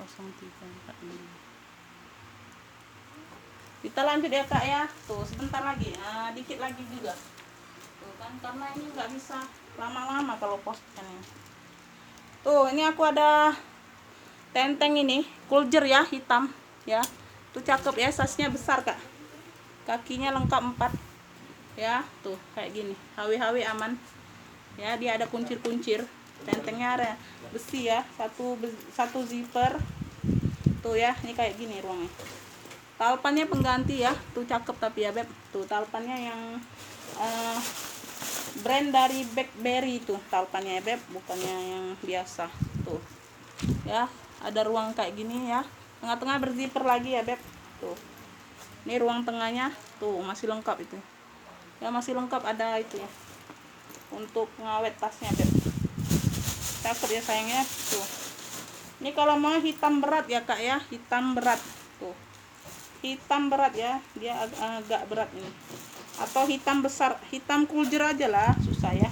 0345. Kita lanjut ya kak ya, tuh sebentar lagi, dikit lagi juga tuh kan, karena ini nggak bisa lama-lama kalau postingannya. Tuh ini aku ada tenteng ini kuljer ya, hitam ya, tuh cakep ya, size-nya besar kak, kakinya lengkap 4 ya, tuh kayak gini, HW aman ya, dia ada kuncir-kuncir, tentengnya ada besi ya, satu zipper tuh ya, ini kayak gini ruangnya. Talpannya pengganti ya, tuh cakep tapi ya beb, tuh talpannya yang brand dari Blackberry itu talpannya ya beb, bukannya yang biasa tuh ya. Ada ruang kayak gini ya, tengah-tengah berzipper lagi ya beb, tuh ini ruang tengahnya tuh masih lengkap itu ya, masih lengkap, ada itu ya untuk ngawet tasnya beb, cakep ya sayangnya. Tuh ini kalau mau hitam berat ya kak ya, hitam berat tuh, hitam berat ya, dia agak berat ini, atau hitam besar, hitam kuljer aja lah, susah ya.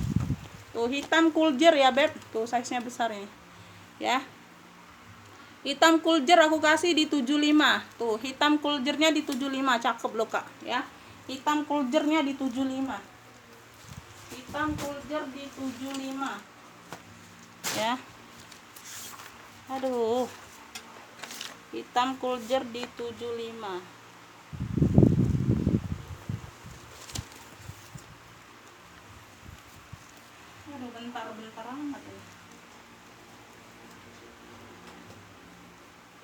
Tuh hitam kuljer ya beb, tuh size nya besar ini ya, hitam kuljer aku kasih di 75. Tuh hitam kuljernya di 75, cakep loh kak ya, hitam kuljernya di 75, hitam kuljer di 75 ya. Aduh, hitam kuljer di 75. Aduh, bentar amat ini.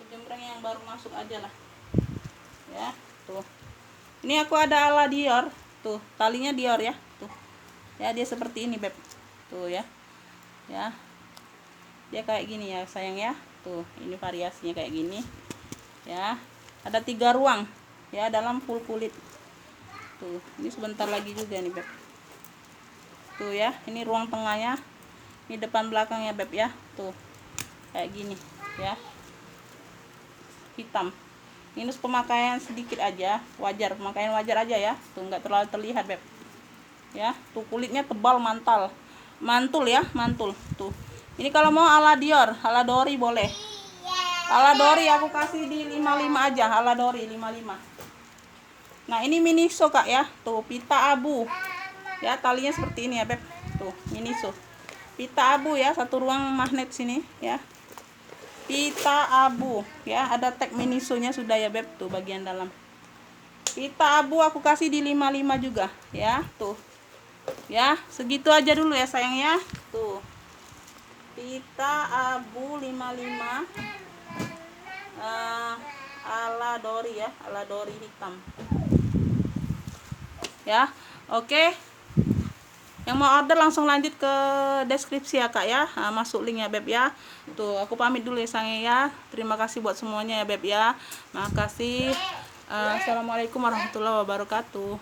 Jembreng yang baru masuk aja lah ya. Tuh ini aku ada ala Dior, tuh talinya Dior ya, tuh ya, dia seperti ini beb, tuh ya, ya dia kayak gini ya sayang ya, tuh ini variasinya kayak gini ya, ada 3 ruang ya, dalam full kulit. Tuh ini sebentar lagi juga nih beb, tuh ya, ini ruang tengahnya, ini depan belakangnya beb ya, tuh kayak gini ya, hitam, minus pemakaian sedikit aja, wajar, pemakaian wajar aja ya, tuh nggak terlalu terlihat beb ya. Tuh kulitnya tebal, mantul ya, mantul. Tuh ini kalau mau ala Dior, ala Dori boleh, ala Dori aku kasih di 55 aja, ala Dori 55. Nah ini Miniso kak ya, tuh pita abu ya, talinya seperti ini ya beb, tuh Miniso pita abu ya, satu ruang magnet sini ya, pita abu ya, ada tag Miniso nya sudah ya beb, tuh bagian dalam pita abu aku kasih di 55 juga ya. Tuh ya, segitu aja dulu ya sayang ya, tuh pita abu 55 ala Dori ya, ala Dori hitam ya. Oke, yang mau order langsung lanjut ke deskripsi ya kak ya, masuk link ya beb ya. Tuh aku pamit dulu ya sayang ya, terima kasih buat semuanya ya beb ya, makasih. Assalamualaikum warahmatullahi wabarakatuh.